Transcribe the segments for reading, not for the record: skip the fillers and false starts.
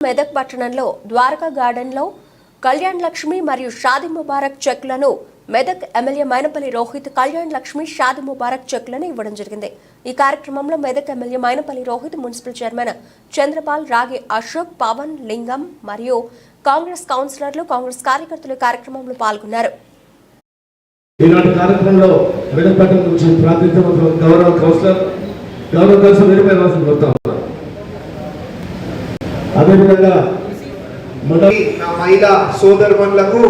మెదక్ పట్టణంలో ద్వారకా గార్డెన్లో కళ్యాణ్ లక్ష్మి మరియు షాదీ ముబారక్ చెక్లను మెదక్ ఎమ్మెల్యే మైనపల్లి రోహిత్ కళ్యాణ్ లక్ష్మి షాదీ ముబారక్ చెక్లను ఇవ్వడం జరిగింది. ఈ కార్యక్రమంలో Medak MLA Mainapalli Rohit, municipal chairman Chanderpaul, రాగి అశోక్, పవన్, లింగం మరియు కాంగ్రెస్ కౌన్సిలర్లు, కాంగ్రెస్ కార్యకర్తలు కార్యక్రమంలో పాల్గొన్నారు. ఈనాటి కార్యక్రమంలో మెదక్ పట్టణం నుంచి ప్రాతినిధ్యం గౌరవ కౌన్సిలర్ అదేవిధంగా నా మహిళా సోదరులకు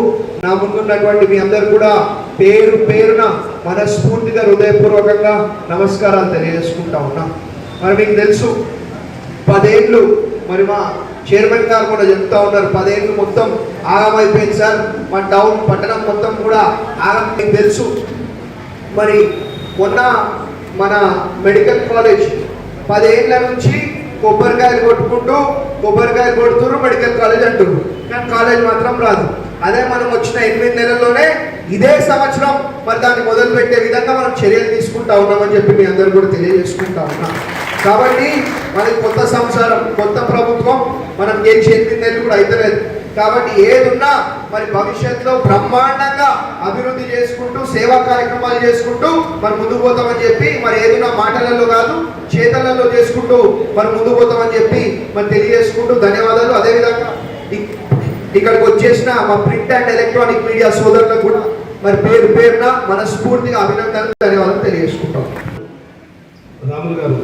నా ముందున్నటువంటి మీ అందరు కూడా పేరు పేరున మనస్ఫూర్తిగా హృదయపూర్వకంగా నమస్కారాలు తెలియజేసుకుంటా ఉన్నాం. మరి మీకు తెలుసు 10 ఏళ్ళు మరి మా చైర్మన్ గారు కూడా చెప్తా ఉన్నారు, 10 ఏళ్ళు మొత్తం ఆగమైపోయింది సార్, మా టౌన్ పట్టణం మొత్తం కూడా ఆగం. మీకు తెలుసు మరి మొన్న మన మెడికల్ కాలేజ్ 10 ఏళ్ళ నుంచి కొబ్బరికాయలు కొడుతున్నారు, మెడికల్ కాలేజ్ అంటున్నారు, కానీ కాలేజ్ మాత్రం రాదు. అదే మనం వచ్చిన 8 నెలల్లోనే ఇదే సంవత్సరం మరి దాన్ని మొదలు పెట్టే విధంగా మనం చర్యలు తీసుకుంటా ఉన్నామని చెప్పి మీ అందరూ కూడా తెలియజేసుకుంటా ఉన్నాం. కాబట్టి మనకి కొత్త సంవత్సరం, కొత్త ప్రభుత్వం, మనం గెలిచి 8 నెలలు కూడా అయితలేదు. కాబట్టి ఏదున్నా మరి భవిష్యత్తులో బ్రహ్మాండంగా అభివృద్ధి చేసుకుంటూ సేవా కార్యక్రమాలు చేసుకుంటూ మరి ముందుకు పోతామని చెప్పి, మరి ఏదున్నా మాటలలో కాదు చేతలలో చేసుకుంటూ మరి ముందుకు పోతామని చెప్పి మరి తెలియజేసుకుంటూ ధన్యవాదాలు. అదేవిధంగా ఇక్కడికి వచ్చేసిన మా ప్రింట్ అండ్ ఎలక్ట్రానిక్ మీడియా సోదరులకు కూడా మరి పేరు పేరున మనస్ఫూర్తిగా అభినందనలు, ధన్యవాదాలు తెలియజేసుకుంటాం. రాములు గారు